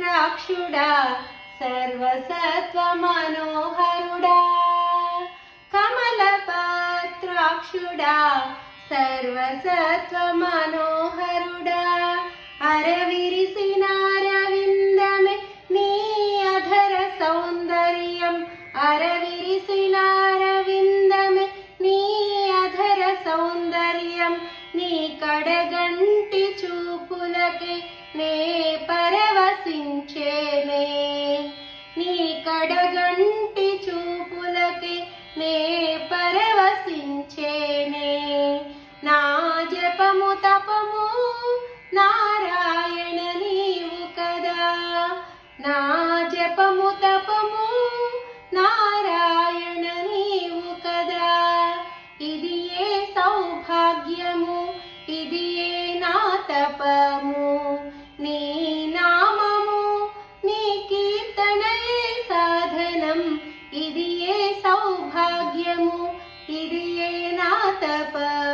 కమలపత్రాక్షుడా సర్వసత్వమనోహరుడా కమలపత్రాక్షుడా సర్వసత్వమనోహరుడా అరవిరిసిన అరవిందమే నీ అధర సౌందర్యం అరవిరిసిన అరవిందమే నీ అధర సౌందర్యం నీ కడగంటి చూపులకే నే పరవశించేనే నీ కడగంటి చూపులకే నే పరవశించేనే నా జపము తపము నారాయణ నీవు కదా నా జపము తపము నారాయణ నీవు కదా ఇది ఏ సౌభాగ్యము ఇది ఏ నా తపము నీ నామము నీ కీర్తనయే సాధనం ఇది ఏ సౌభాగ్యము ఇది ఏ నా తపము